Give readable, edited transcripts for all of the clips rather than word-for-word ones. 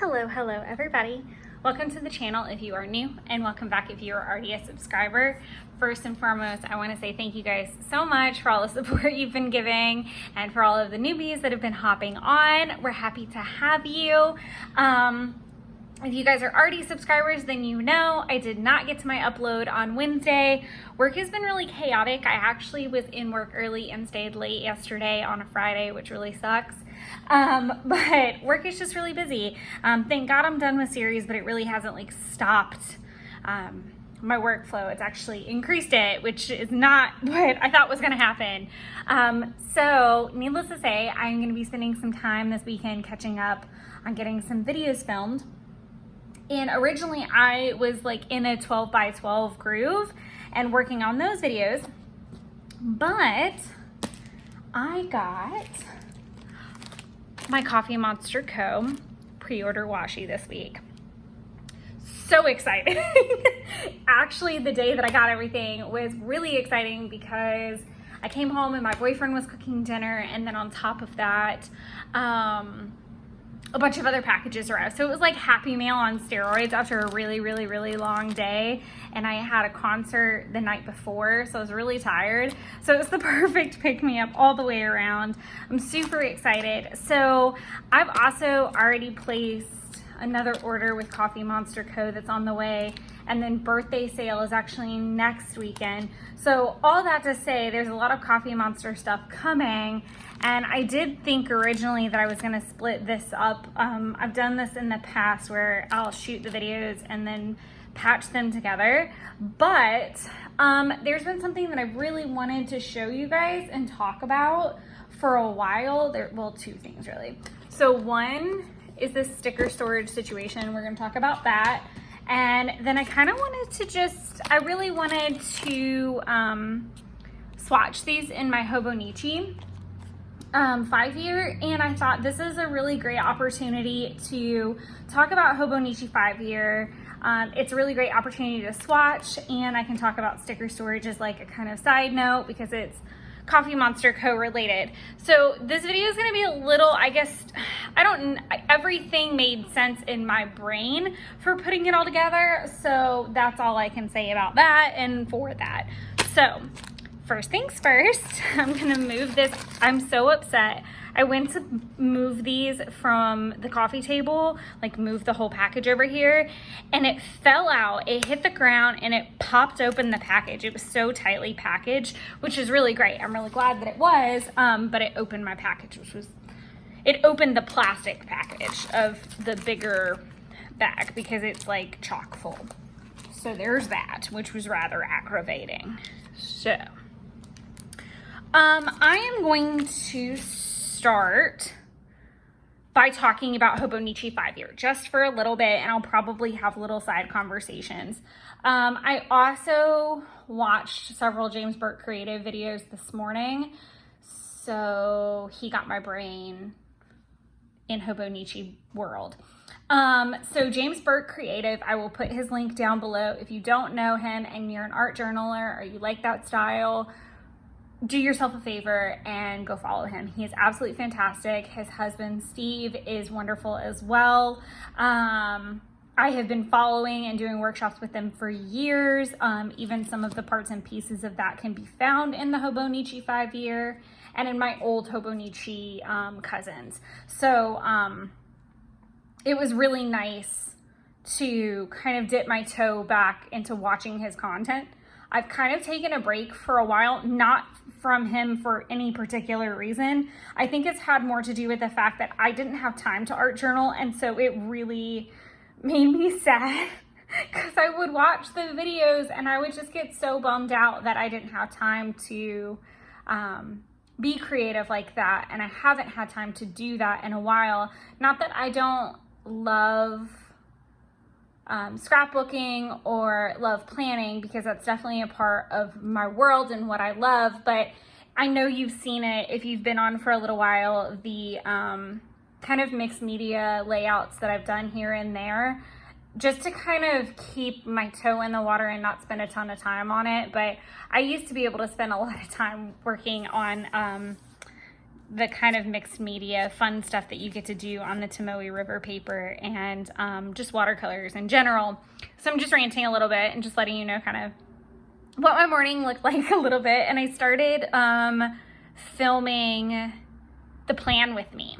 Hello everybody. Welcome to the channel if you are new, and welcome back if you are already a subscriber. First and foremost, I want to say thank you guys so much for all the support you've been giving and for all of the newbies that have been hopping on. We're happy to have you. If you guys are already subscribers, then you know I did not get to my upload on Wednesday. Work has been really chaotic. I actually was in work early and stayed late yesterday on a Friday, which really sucks. But work is just really busy. Thank God I'm done with series, but it really hasn't like stopped my workflow. It's actually increased it, which is not what I thought was going to happen. So needless to say, I'm going to be spending some time this weekend catching up on getting some videos filmed. And originally I was like in a 12 by 12 groove and working on those videos, but I got my Coffee Monster Co. pre-order washi this week. So excited. Actually, the day that I got everything was really exciting because I came home and my boyfriend was cooking dinner, and then on top of that, a bunch of other packages arrived. So it was like Happy Meal on steroids after a really long day. And I had a concert the night before, so I was really tired. So it was the perfect pick-me-up all the way around. I'm super excited. So I've also already placed another order with Coffee Monster Co. that's on the way. And then birthday sale is actually next weekend. So all that to say, there's a lot of Coffee Monster stuff coming. And I did think originally that I was gonna split this up. I've done this in the past where I'll shoot the videos and then patch them together. But there's been something that I really wanted to show you guys and talk about for a while. Well, two things really. So one is this sticker storage situation. We're gonna talk about that. And then I kind of wanted to I really wanted to swatch these in my Hobonichi 5-year, and I thought this is a really great opportunity to talk about Hobonichi 5-year. It's a really great opportunity to swatch, and I can talk about sticker storage as like a kind of side note because it's Coffee Monster Co. related. So this video is going to be a little, I guess, everything made sense in my brain for putting it all together. So that's all I can say about that and for that. So first things first, I'm going to move this. I'm so upset. I went to move these from the coffee table, like move the whole package over here, and it fell out. It hit the ground and it popped open the package. It was so tightly packaged, which is really great. I'm really glad that it was, but it opened my package, it opened the plastic package of the bigger bag because it's like chock full. So there's that, which was rather aggravating. So I am going to start by talking about Hobonichi 5-year just for a little bit, and I'll probably have little side conversations. I also watched several James Burke creative videos this morning, so he got my brain in Hobonichi world. So James Burke Creative, I will put his link down below. If you don't know him and you're an art journaler or you like that style, do yourself a favor and go follow him. He is absolutely fantastic. His husband, Steve, is wonderful as well. I have been following and doing workshops with them for years. Even some of the parts and pieces of that can be found in the Hobonichi 5-year and in my old Hobonichi cousins. So it was really nice to kind of dip my toe back into watching his content. I've kind of taken a break for a while, not from him for any particular reason. I think it's had more to do with the fact that I didn't have time to art journal, and so it really made me sad because I would watch the videos and I would just get so bummed out that I didn't have time to be creative like that, and I haven't had time to do that in a while. Not that I don't love scrapbooking or love planning, because that's definitely a part of my world and what I love, but I know you've seen it if you've been on for a little while, the kind of mixed media layouts that I've done here and there, just to kind of keep my toe in the water and not spend a ton of time on it. But I used to be able to spend a lot of time working on the kind of mixed media fun stuff that you get to do on the Tomoe River paper and just watercolors in general. So I'm just ranting a little bit and just letting you know kind of what my morning looked like a little bit. And I started filming the plan with me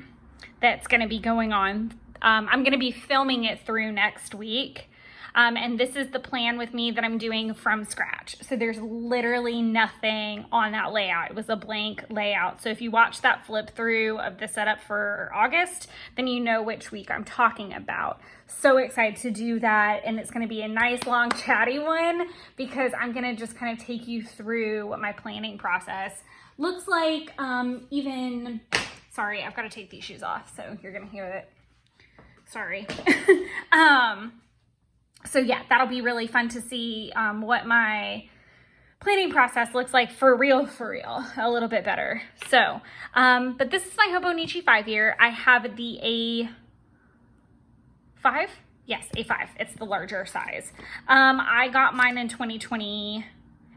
that's going to be going on. I'm going to be filming it through next week. And this is the plan with me that I'm doing from scratch. So there's literally nothing on that layout. It was a blank layout. So if you watch that flip through of the setup for August, then you know which week I'm talking about. So excited to do that. And it's going to be a nice long chatty one because I'm going to just kind of take you through what my planning process looks like. Sorry, I've got to take these shoes off. So you're going to hear it. Sorry. So yeah, that'll be really fun to see what my planning process looks like for real, a little bit better. So, but this is my Hobonichi 5-year. I have the A5? Yes, A5. It's the larger size. I got mine in 2020.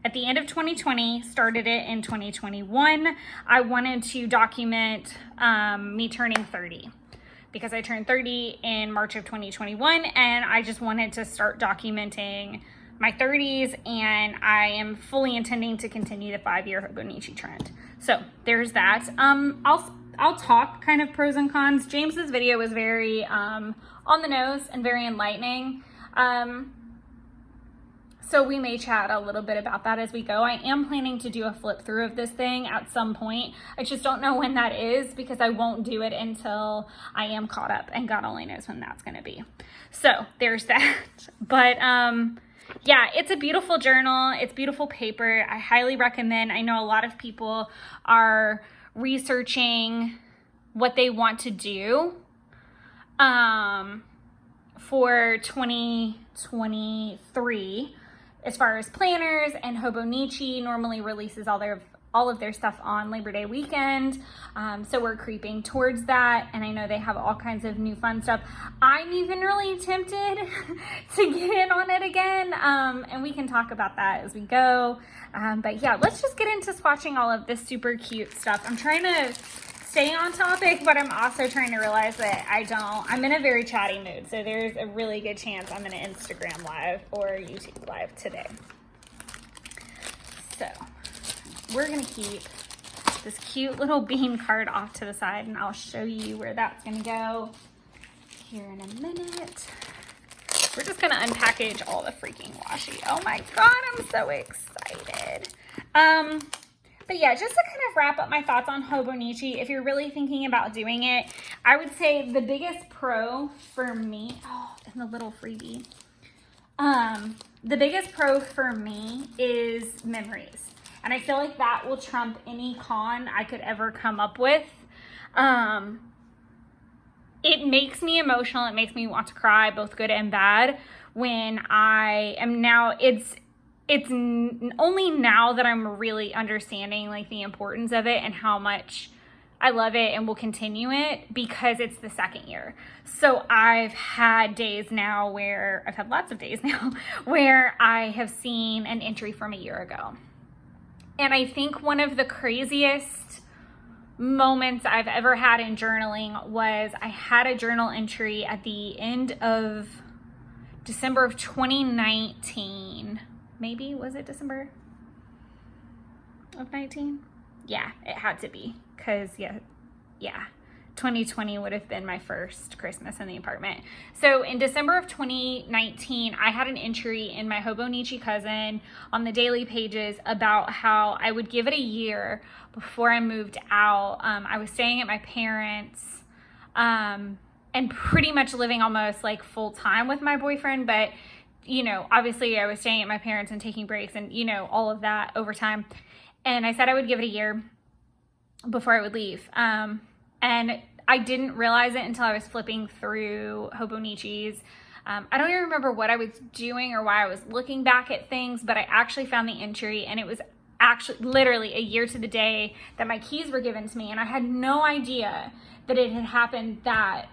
At the end of 2020, started it in 2021. I wanted to document me turning 30. Because I turned 30 in March of 2021 and I just wanted to start documenting my 30s, and I am fully intending to continue the 5-year Hobonichi trend. So there's that. I'll talk kind of pros and cons. James's video was very on the nose and very enlightening. So we may chat a little bit about that as we go. I am planning to do a flip through of this thing at some point. I just don't know when that is because I won't do it until I am caught up, and God only knows when that's going to be. So there's that. But yeah, it's a beautiful journal. It's beautiful paper. I highly recommend. I know a lot of people are researching what they want to do for 2023. As far as planners, and Hobonichi normally releases all of their stuff on Labor Day weekend. So we're creeping towards that, and I know they have all kinds of new fun stuff. I'm even really tempted to get in on it again, and we can talk about that as we go. But yeah, let's just get into swatching all of this super cute stuff. I'm trying to stay on topic, but I'm also trying to realize that I'm in a very chatty mood. So there's a really good chance I'm in an Instagram live or YouTube live today. So we're gonna keep this cute little bean card off to the side, and I'll show you where that's gonna go here in a minute. We're just gonna unpackage all the freaking washi. Oh my God, I'm so excited. But yeah, just to kind of wrap up my thoughts on Hobonichi, if you're really thinking about doing it, I would say the biggest pro for me, and the little freebie, the biggest pro for me is memories. And I feel like that will trump any con I could ever come up with. It makes me emotional. It makes me want to cry, both good and bad, when I am now, it's only now that I'm really understanding like the importance of it and how much I love it and will continue it, because it's the 2nd year. So I've had lots of days now where I have seen an entry from a year ago. And I think one of the craziest moments I've ever had in journaling was I had a journal entry at the end of December of 2019. Maybe, was it December of 19? Yeah, it had to be, because yeah, 2020 would have been my first Christmas in the apartment. So in December of 2019, I had an entry in my Hobonichi cousin on the daily pages about how I would give it a year before I moved out. I was staying at my parents' and pretty much living almost like full time with my boyfriend, but you know, obviously I was staying at my parents and taking breaks and, you know, all of that over time. And I said I would give it a year before I would leave. And I didn't realize it until I was flipping through Hobonichis. I don't even remember what I was doing or why I was looking back at things, but I actually found the entry, and it was actually literally a year to the day that my keys were given to me. And I had no idea that it had happened that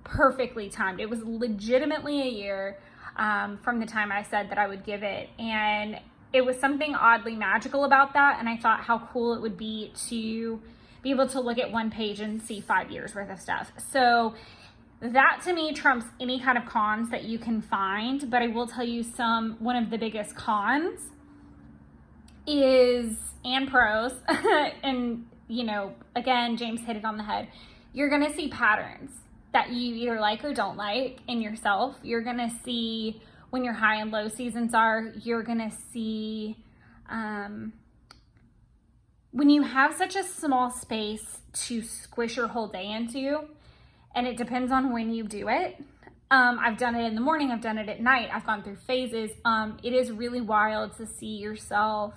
perfectly timed. It was legitimately a year from the time I said that I would give it. And it was something oddly magical about that. And I thought how cool it would be to be able to look at one page and see 5 years worth of stuff. So that to me trumps any kind of cons that you can find. But I will tell you one of the biggest cons is, and pros, and you know, again, James hit it on the head. You're going to see patterns that you either like or don't like in yourself. You're going to see when your high and low seasons are. You're going to see when you have such a small space to squish your whole day into, and it depends on when you do it. I've done it in the morning. I've done it at night. I've gone through phases. It is really wild to see yourself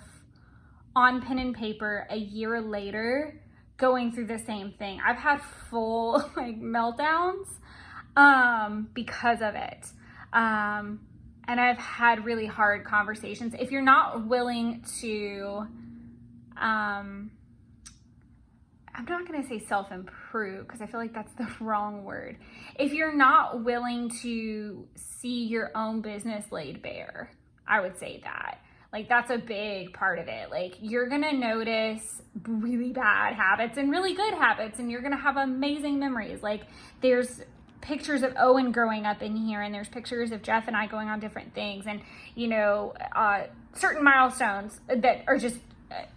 on pen and paper a year later going through the same thing. I've had full like meltdowns because of it. And I've had really hard conversations. If you're not willing to, I'm not going to say self-improve because I feel like that's the wrong word. If you're not willing to see your own business laid bare, I would say that. Like, that's a big part of it. Like, you're going to notice really bad habits and really good habits, and you're going to have amazing memories. Like, there's pictures of Owen growing up in here, and there's pictures of Jeff and I going on different things, and, you know, certain milestones that are just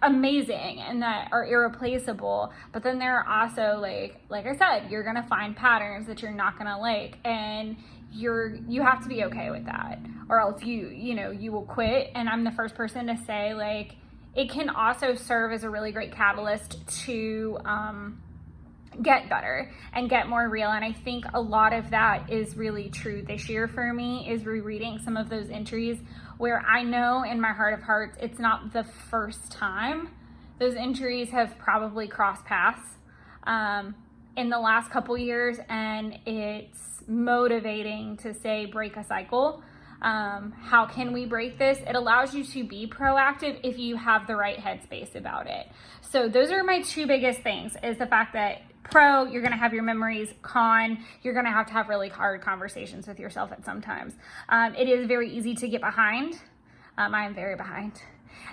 amazing and that are irreplaceable. But then there are also, like I said, you're going to find patterns that you're not going to like, and you have to be okay with that, or else you will quit. And I'm the first person to say, like, it can also serve as a really great catalyst to get better and get more real. And I think a lot of that is really true this year for me, is rereading some of those entries where I know in my heart of hearts it's not the first time those entries have probably crossed paths in the last couple years, and it's motivating to say, break a cycle. How can we break this? It allows you to be proactive if you have the right headspace about it. So those are my two biggest things, is the fact that pro, you're going to have your memories. Con, you're going to have really hard conversations with yourself at some times. It is very easy to get behind. I am very behind.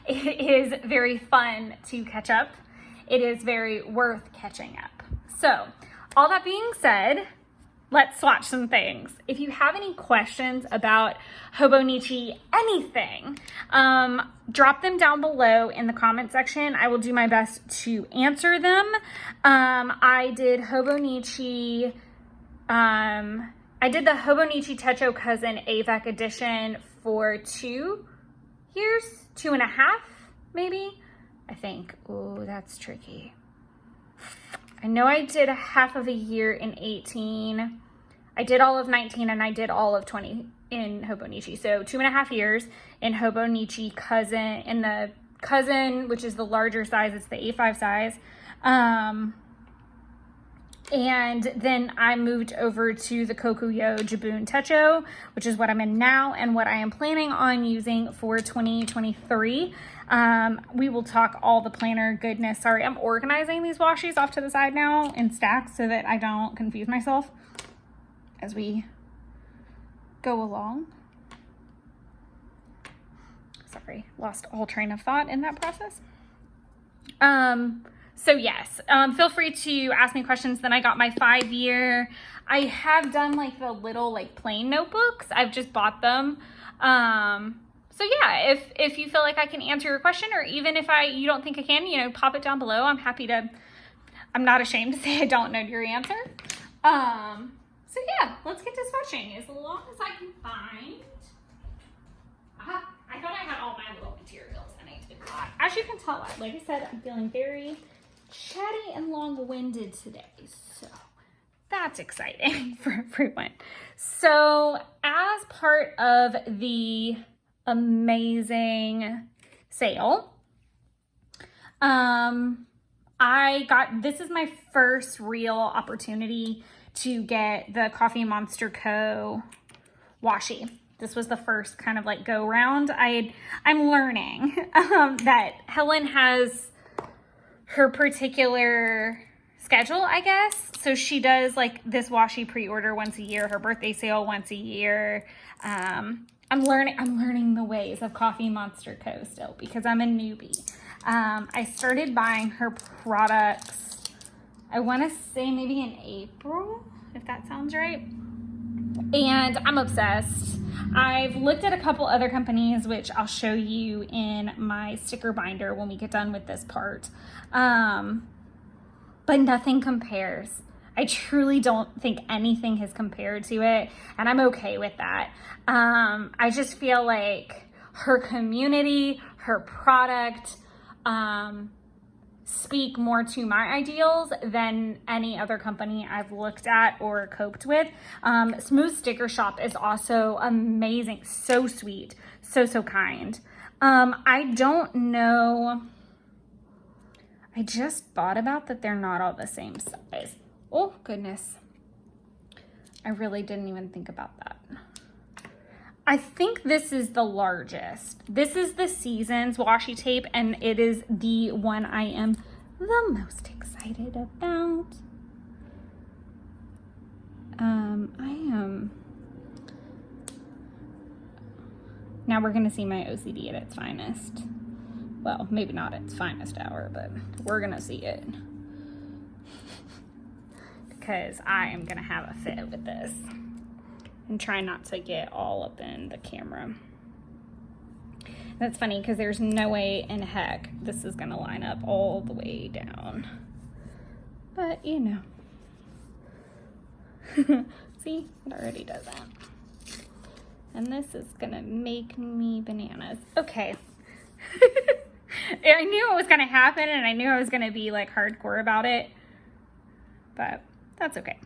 It is very fun to catch up. It is very worth catching up. So all that being said, let's swatch some things. If you have any questions about Hobonichi, anything, drop them down below in the comment section. I will do my best to answer them. I did Hobonichi, I did the Hobonichi Techo Cousin AVEC edition for 2 years, 2.5, maybe, I think. Oh, that's tricky. I know I did half of a year in 18. I did all of 19 and I did all of 20 in Hobonichi. So 2.5 years in Hobonichi Cousin, in the Cousin, which is the larger size. It's the A5 size. And then I moved over to the Kokuyo Jibun Techo, which is what I'm in now and what I am planning on using for 2023. We will talk all the planner goodness. Sorry, I'm organizing these washies off to the side now in stacks so that I don't confuse myself as we go along. Sorry, lost all train of thought in that process. So yes, feel free to ask me questions. Then I got my 5-year. I have done like the little like plain notebooks. I've just bought them. So yeah, if you feel like I can answer your question, or even if you don't think I can, pop it down below. I'm happy to. I'm not ashamed to say I don't know your answer. So yeah, let's get to swatching as long as I can find. I thought I had all my little materials and I did not. As you can tell, like I said, I'm feeling very chatty and long-winded today, so that's exciting for everyone. So as part of the amazing sale, this is my first real opportunity to get the Coffee Monster Co. washi. This was the first kind of like go round. I'm learning that Helen has her particular schedule, I guess. So she does like this washi pre-order once a year, her birthday sale once a year. I'm learning the ways of Coffee Monster Co. still because I'm a newbie. I started buying her products I want to say maybe in April, if that sounds right. And I'm obsessed. I've looked at a couple other companies, which I'll show you in my sticker binder when we get done with this part. But nothing compares. I truly don't think anything has compared to it, and I'm okay with that. I just feel like her community, her product, speak more to my ideals than any other company I've looked at or coped with. Smooth Sticker Shop is also amazing. So sweet. So kind. I don't know. I just thought about that they're not all the same size. Oh, goodness. I really didn't even think about that. I think this is the largest. This is the Seasons washi tape, and it is the one I am the most excited about. Now we're gonna see my OCD at its finest. Well, maybe not its finest hour, but we're gonna see it. Because I am gonna have a fit with this. And try not to get all up in the camera. That's funny because there's no way in heck this is gonna line up all the way down. But you know. See, it already does that. And this is gonna make me bananas. Okay. I knew it was gonna happen, and I knew I was gonna be like hardcore about it. But that's okay.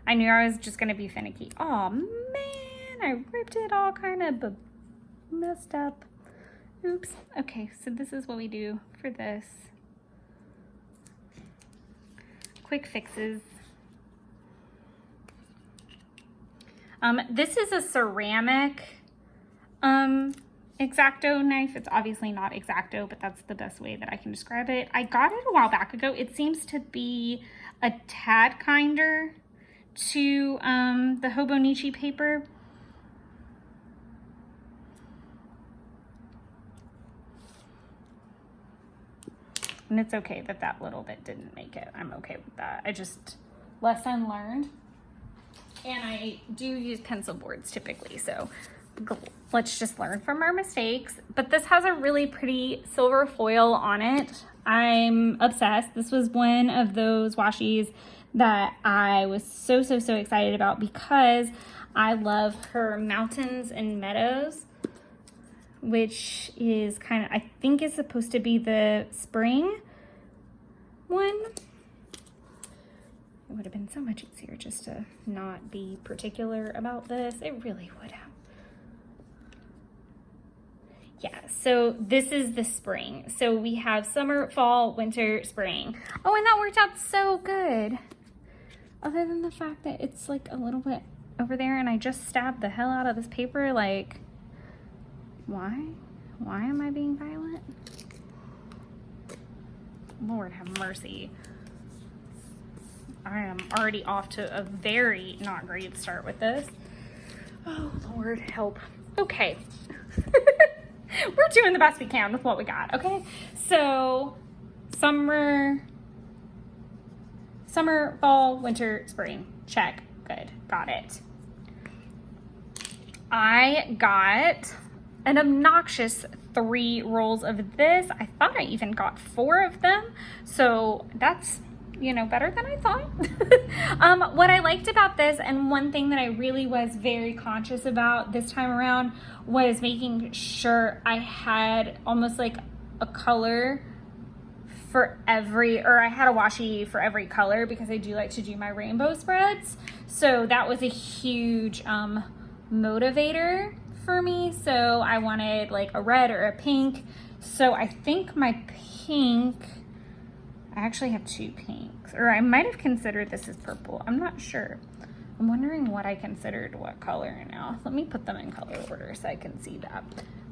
I knew I was just gonna be finicky. Oh man, I ripped it all kind of messed up. Oops. Okay, so this is what we do for this. Quick fixes. This is a ceramic X-Acto knife. It's obviously not X-Acto, but that's the best way that I can describe it. I got it a while back ago. It seems to be a tad kinder to the Hobonichi paper. And it's okay that that little bit didn't make it. I'm okay with that. I just, lesson learned. And I do use pencil boards typically, so let's just learn from our mistakes. But this has a really pretty silver foil on it. I'm obsessed. This was one of those washis that I was so excited about because I love her Mountains and Meadows, which is kind of, I think is supposed to be the spring one. It would have been so much easier just to not be particular about this. It really would have. Yeah, so this is the spring. So we have summer, fall, winter, spring. Oh, and that worked out so good. Other than the fact that it's like a little bit over there and I just stabbed the hell out of this paper, like, why? Why am I being violent? Lord have mercy. I am already off to a very not great start with this. Oh, Lord, help. Okay. We're doing the best we can with what we got, okay? So, summer, fall, winter, spring. Check. Good. Got it. I got an obnoxious 3 rolls of this. I thought I even got 4 of them. So that's, you know, better than I thought. What I liked about this, and one thing that I really was very conscious about this time around, was making sure I had almost like a color for every, or I had a washi for every color because I do like to do my rainbow spreads. So that was a huge motivator for me. So I wanted like a red or a pink. So I think my pink, I actually have 2 pinks, or I might have considered this as purple. I'm not sure. I'm wondering what I considered what color now. Let me put them in color order so I can see that.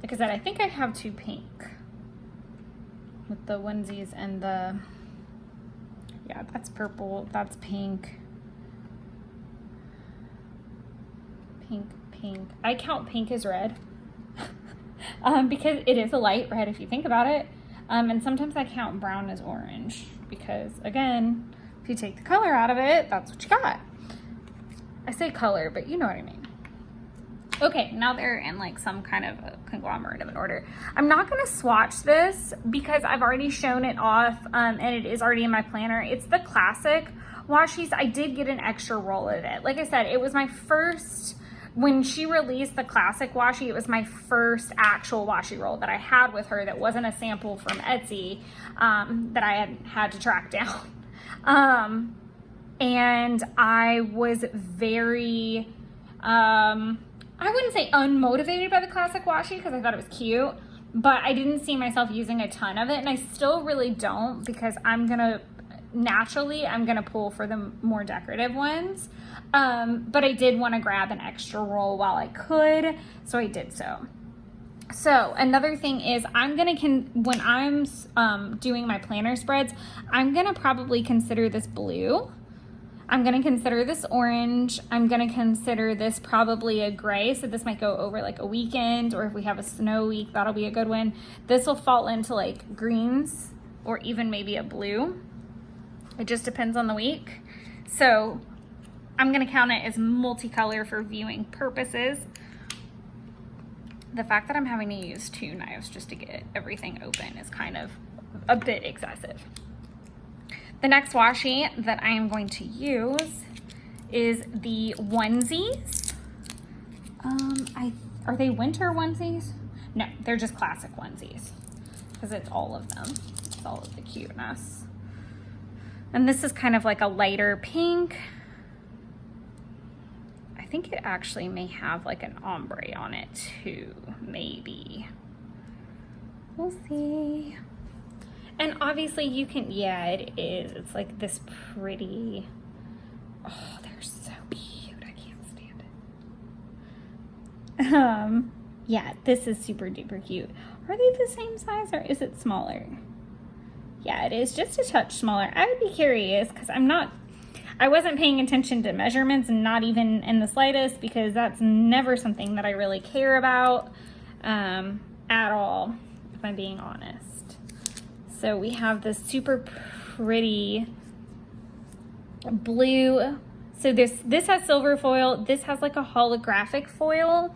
Like I said, I think I have 2 pink with the onesies and the, yeah, that's purple, that's pink. Pink. I count pink as red because it is a light red if you think about it. And sometimes I count brown as orange because, again, if you take the color out of it, that's what you got. I say color, but you know what I mean. Okay, now they're in like some kind of a conglomerate of an order. I'm not gonna swatch this because I've already shown it off and it is already in my planner. It's the classic washi's. I did get an extra roll of it. Like I said, it was my first, when she released the classic washi, it was my first actual washi roll that I had with her that wasn't a sample from Etsy that I had to track down. And I was very, I wouldn't say unmotivated by the classic washi because I thought it was cute, but I didn't see myself using a ton of it, and I still really don't because I'm gonna pull for the more decorative ones. But I did want to grab an extra roll while I could, so I did so. So another thing is when I'm doing my planner spreads, I'm gonna probably consider this blue. I'm gonna consider this orange. I'm gonna consider this probably a gray, so this might go over like a weekend, or if we have a snow week, that'll be a good one. This will fall into like greens or even maybe a blue. It just depends on the week. So I'm gonna count it as multicolor for viewing purposes. The fact that I'm having to use 2 knives just to get everything open is kind of a bit excessive. The next washi that I am going to use is the onesies. Are they winter onesies? No, they're just classic onesies because it's all of them. It's all of the cuteness. And this is kind of like a lighter pink. I think it actually may have like an ombre on it too, maybe. We'll see. And obviously you can, yeah, it is. It's like this pretty, oh, they're so cute. I can't stand it. Yeah, this is super duper cute. Are they the same size or is it smaller? Yeah, it is just a touch smaller. I would be curious because I wasn't paying attention to measurements, and not even in the slightest, because that's never something that I really care about at all, if I'm being honest. So we have this super pretty blue. So this has silver foil. This has like a holographic foil.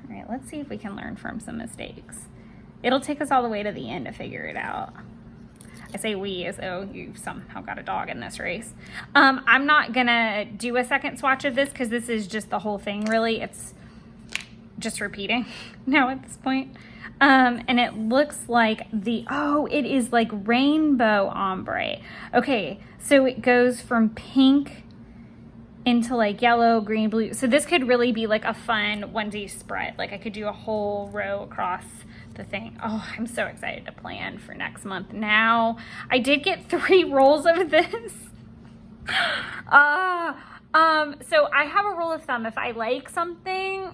All right, let's see if we can learn from some mistakes. It'll take us all the way to the end to figure it out. I say we as though you've somehow got a dog in this race. I'm not gonna do a second swatch of this because this is just the whole thing, really. It's just repeating now at this point. And it looks like it is like rainbow ombre. Okay, so it goes from pink into like yellow, green, blue. So this could really be like a fun onesie spread. Like I could do a whole row across the thing. Oh, I'm so excited to plan for next month now. I did get 3 rolls of this. So I have a rule of thumb. If I like something,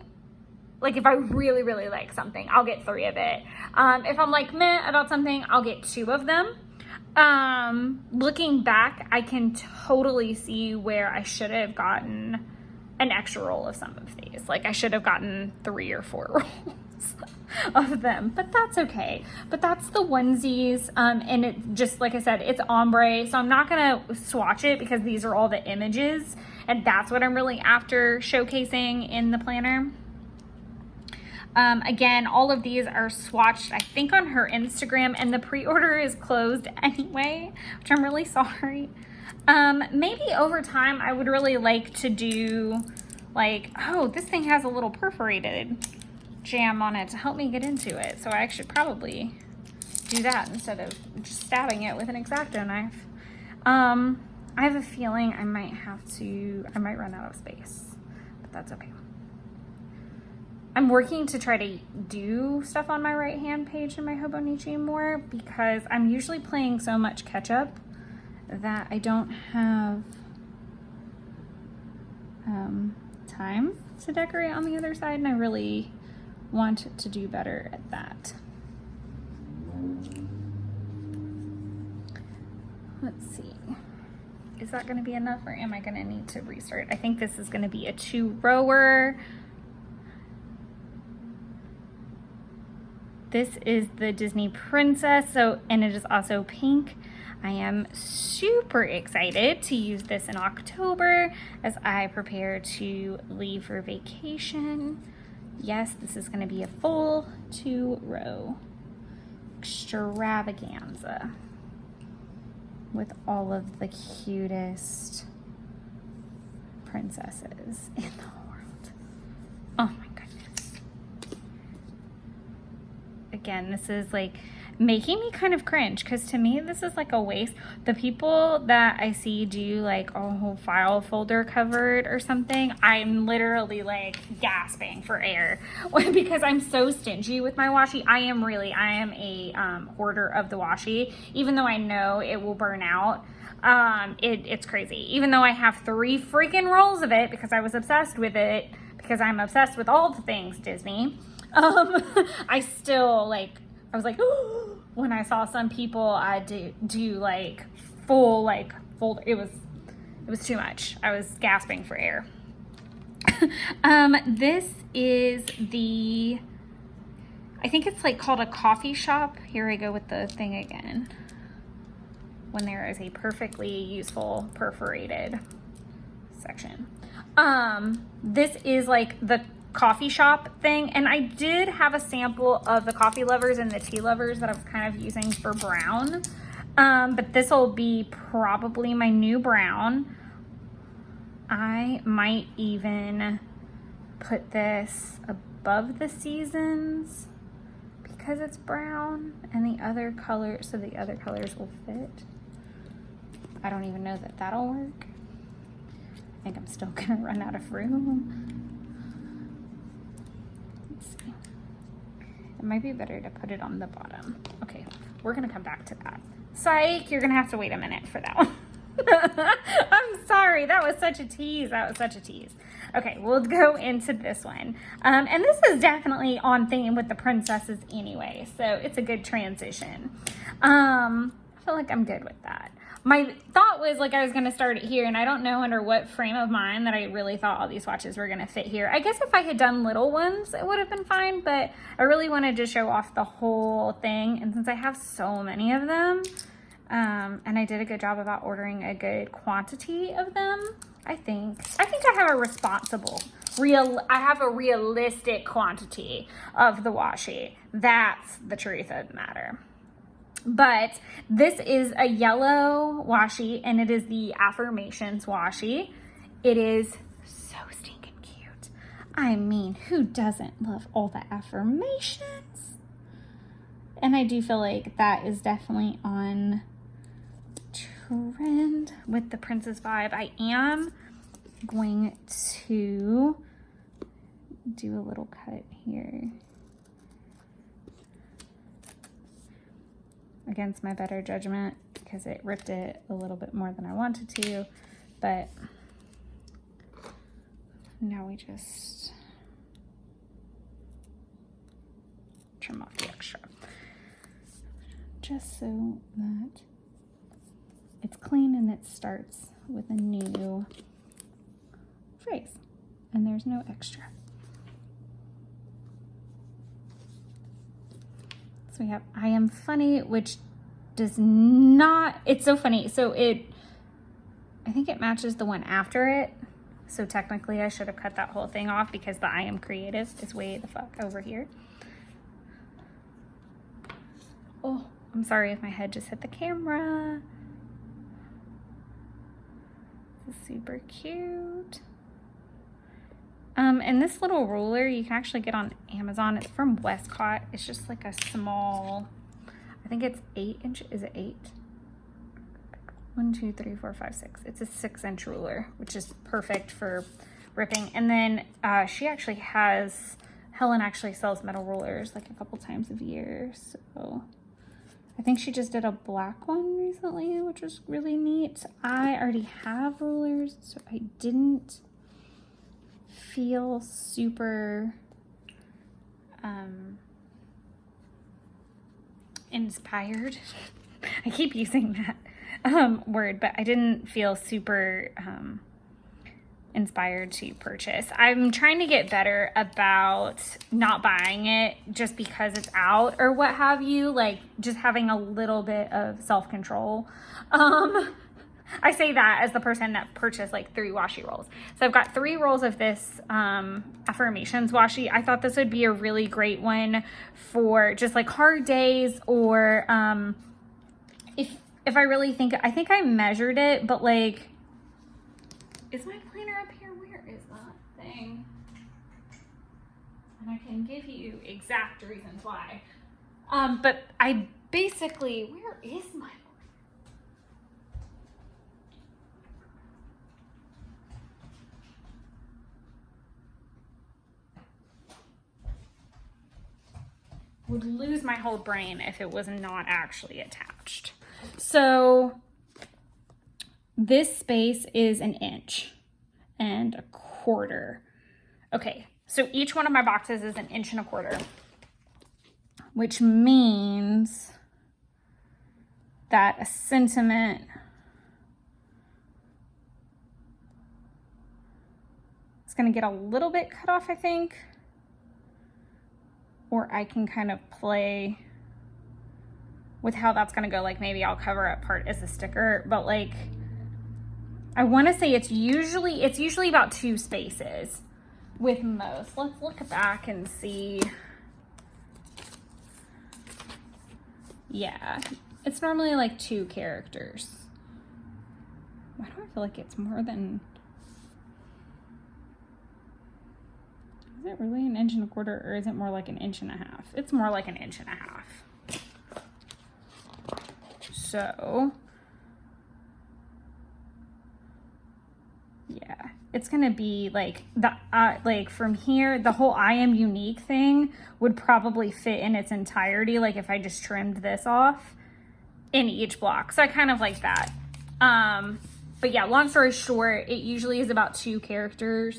like if I really, really like something, I'll get 3 of it. If I'm like meh about something, I'll get 2 of them. Looking back, I can totally see where I should have gotten an extra roll of some of these. Like I should have gotten 3 or 4 rolls of them, but that's okay. But that's the onesies. And it just, like I said, it's ombre. So I'm not gonna swatch it because these are all the images, and that's what I'm really after showcasing in the planner. Again, all of these are swatched, I think, on her Instagram, and the pre-order is closed anyway, which I'm really sorry. Maybe over time, I would really like to do like, oh, this thing has a little perforated jam on it to help me get into it. So I should probably do that instead of just stabbing it with an X-Acto knife. I have a feeling I might run out of space, but that's okay. I'm working to try to do stuff on my right-hand page in my Hobonichi more because I'm usually playing so much catch-up that I don't have time to decorate on the other side, and I really want to do better at that. Let's see. Is that going to be enough, or am I going to need to restart? I think this is going to be a 2-rower. this is the Disney Princess, and it is also pink. I am super excited to use this in October as I prepare to leave for vacation. Yes, this is going to be a full 2-row extravaganza with all of the cutest princesses in the world. Oh my goodness. Again, this is like making me kind of cringe because to me this is like a waste. The people that I see do like a whole file folder covered or something, I'm literally like gasping for air because I'm so stingy with my washi. I am a hoarder of the washi, even though I know it will burn out. It's crazy. Even though I have 3 freaking rolls of it because I was obsessed with it, because I'm obsessed with all the things Disney. I still like, I was like, oh, when I saw some people I do like full folder, it was too much. I was gasping for air. This is I think it's like called a coffee shop. Here I go with the thing again. When there is a perfectly useful perforated section. This is like the coffee shop thing, and I did have a sample of the coffee lovers and the tea lovers that I was kind of using for brown, but this will be probably my new brown. I might even put this above the seasons because it's brown and the other color, so the other colors will fit. I don't even know that that'll work. I think I'm still gonna run out of room. It might be better to put it on the bottom. Okay, we're gonna come back to that. Psych, you're gonna have to wait a minute for that one. I'm sorry, that was such a tease. Okay, we'll go into this one. And this is definitely on theme with the princesses anyway, so it's a good transition. I feel like I'm good with that. My thought was like I was going to start it here, and I don't know under what frame of mind that I really thought all these swatches were going to fit here. I guess if I had done little ones, it would have been fine, but I really wanted to show off the whole thing. And since I have so many of them, and I did a good job about ordering a good quantity of them, I think I have a realistic quantity of the washi. That's the truth of the matter. But this is a yellow washi, and it is the Affirmations Washi. It is so stinking cute. I mean, who doesn't love all the affirmations? And I do feel like that is definitely on trend with the princess vibe. I am going to do a little cut here against my better judgment because it ripped it a little bit more than I wanted to, but now we just trim off the extra just so that it's clean and it starts with a new phrase and there's no extra. So we have I am funny, which does not, it's so funny. So I think it matches the one after it. So technically I should have cut that whole thing off because the I am creative is way the fuck over here. Oh, I'm sorry if my head just hit the camera. This is super cute. And this little ruler you can actually get on Amazon. It's from Westcott. It's just like a small, I think it's 8 inches. Is it 8? 1, 2, 3, 4, 5, 6. It's a 6-inch ruler, which is perfect for ripping. And then Helen actually sells metal rulers like a couple times a year. So I think she just did a black one recently, which was really neat. I already have rulers, so I didn't feel super inspired. I keep using that word, but I didn't feel super inspired to purchase. I'm trying to get better about not buying it just because it's out or what have you, like just having a little bit of self-control. I say that as the person that purchased like 3 washi rolls. So I've got 3 rolls of this Affirmations Washi. I thought this would be a really great one for just like hard days, or if I really think, I think I measured it, but like, is my planner up here? Where is that thing? And I can give you exact reasons why. But I basically, where is my would lose my whole brain if it was not actually attached. So this space is 1.25 inches. Okay, so each one of my boxes is 1.25 inches, which means that a sentiment is going to get a little bit cut off, I think. Or I can kind of play with how that's going to go. Like maybe I'll cover up part as a sticker, but like I want to say it's usually about 2 spaces with most. Let's look back and see. Yeah, it's normally like 2 characters. Why do I feel like it's more than... Is it really 1.25 inches, or is it more like 1.5 inches? It's more like 1.5 inches. So, yeah, it's gonna be like the like from here, the whole "I am unique" thing would probably fit in its entirety. Like if I just trimmed this off in each block, so I kind of like that. But yeah, long story short, it usually is about 2 characters.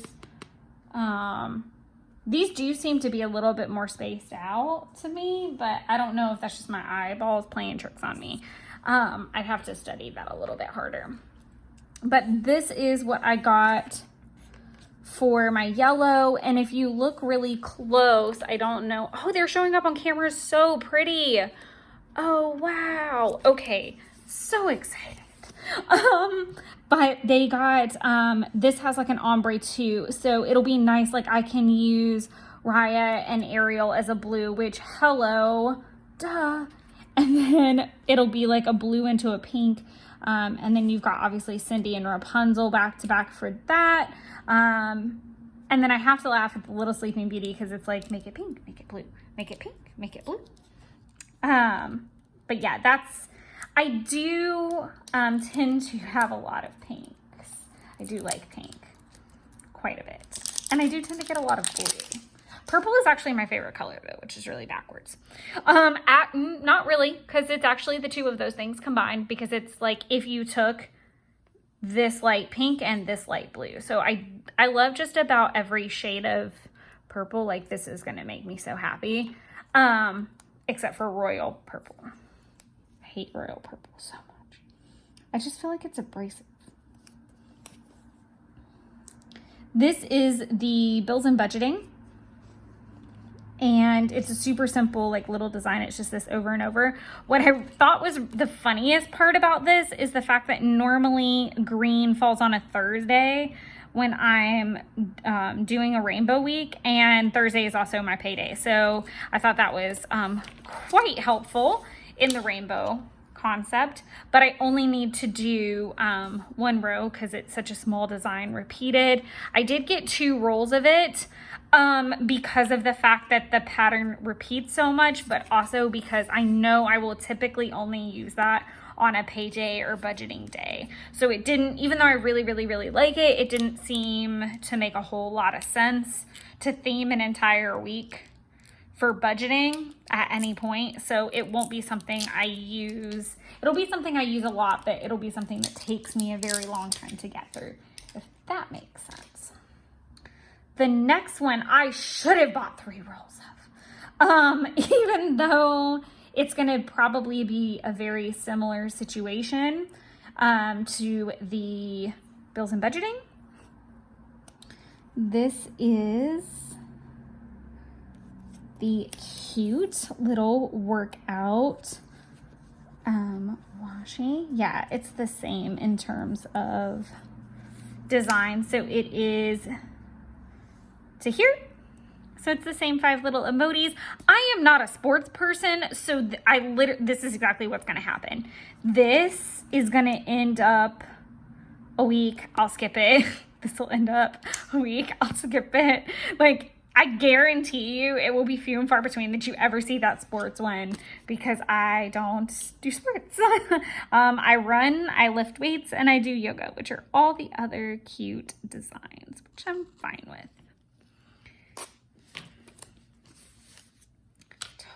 These do seem to be a little bit more spaced out to me, but I don't know if that's just my eyeballs playing tricks on me. I'd have to study that a little bit harder. But this is what I got for my yellow. And if you look really close, I don't know. Oh, they're showing up on camera so pretty. Oh, wow. Okay, so excited. But they got, this has like an ombre too, so it'll be nice. Like I can use Raya and Ariel as a blue, which hello, duh. And then it'll be like a blue into a pink. And then you've got obviously Cindy and Rapunzel back to back for that. And then I have to laugh at the Little Sleeping Beauty because it's like, make it pink, make it blue, make it pink, make it blue. But yeah, I do tend to have a lot of pinks. I do like pink quite a bit. And I do tend to get a lot of blue. Purple is actually my favorite color though, which is really backwards. Not really, because it's actually the 2 of those things combined, because it's like if you took this light pink and this light blue. So I love just about every shade of purple. Like this is gonna make me so happy. Except for royal purple. I hate royal purple so much. I just feel like it's abrasive. This is the Bills and Budgeting. And it's a super simple like little design. It's just this over and over. What I thought was the funniest part about this is the fact that normally green falls on a Thursday when I'm doing a rainbow week, and Thursday is also my payday. So I thought that was quite helpful in the rainbow concept, but I only need to do 1 row because it's such a small design repeated. I did get 2 rolls of it because of the fact that the pattern repeats so much, but also because I know I will typically only use that on a payday or budgeting day. So it didn't, even though I really, really, really like it, it didn't seem to make a whole lot of sense to theme an entire week for budgeting at any point. So it won't be something I use. It'll be something I use a lot, but it'll be something that takes me a very long time to get through, if that makes sense. The next one I should have bought 3 rolls of, even though it's gonna probably be a very similar situation to the Bills and Budgeting. This is the cute little workout washi. Yeah, it's the same in terms of design. So it is to here. So it's the same 5 little emojis. I am not a sports person, so this is exactly what's gonna happen. This is gonna end up a week, I'll skip it. This will end up a week, I'll skip it. Like, I guarantee you it will be few and far between that you ever see that sports one, because I don't do sports. I run, I lift weights, and I do yoga, which are all the other cute designs, which I'm fine with.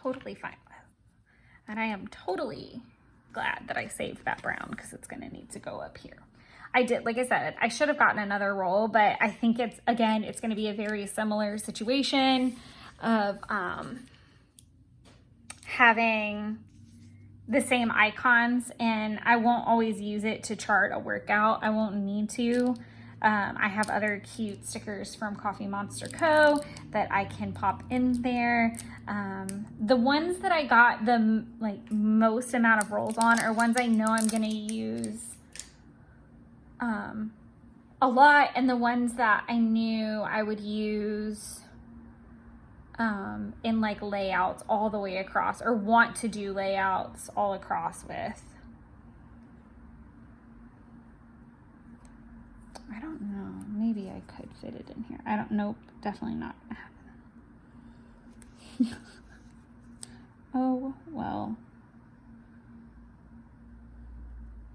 Totally fine with. And I am totally glad that I saved that brown, because it's going to need to go up here. I did, like I said, I should have gotten another roll, but I think it's going to be a very similar situation of having the same icons, and I won't always use it to chart a workout. I won't need to. I have other cute stickers from Coffee Monster Co. that I can pop in there. The ones that I got the most amount of rolls on are ones I know I'm going to use a lot, and the ones that I knew I would use in like layouts all the way across, or want to do layouts all across with. I don't know, maybe I could fit it in here. I don't know, definitely not gonna happen. Oh, well.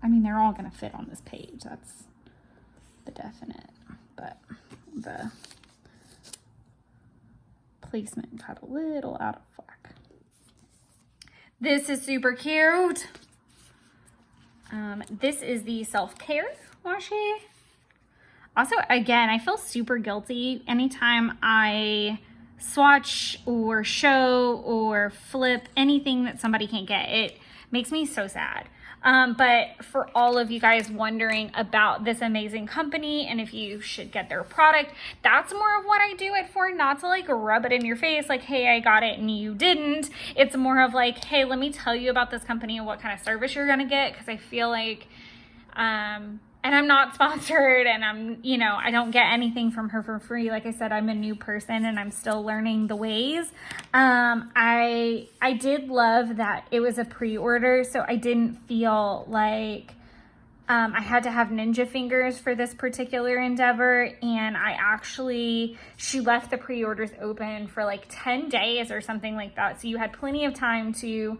I mean, they're all gonna fit on this page, that's the definite, but the placement got a little out of whack. This is super cute. This is the self-care washi. Also, again, I feel super guilty anytime I swatch or show or flip anything that somebody can't get. It makes me so sad. But for all of you guys wondering about this amazing company and if you should get their product, that's more of what I do it for, not to like rub it in your face like, hey, I got it and you didn't. It's more of like, hey, let me tell you about this company and what kind of service you're gonna get, because I feel like, and I'm not sponsored, and I don't get anything from her for free. Like I said, I'm a new person and I'm still learning the ways. I did love that it was a pre-order, so I didn't feel like I had to have ninja fingers for this particular endeavor. And she left the pre-orders open for like 10 days or something like that. So you had plenty of time to,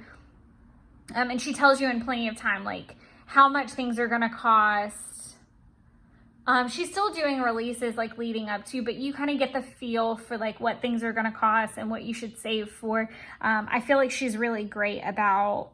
and she tells you in plenty of time, like how much things are gonna cost. She's still doing releases like leading up to, but you kind of get the feel for like what things are going to cost and what you should save for. I feel like she's really great about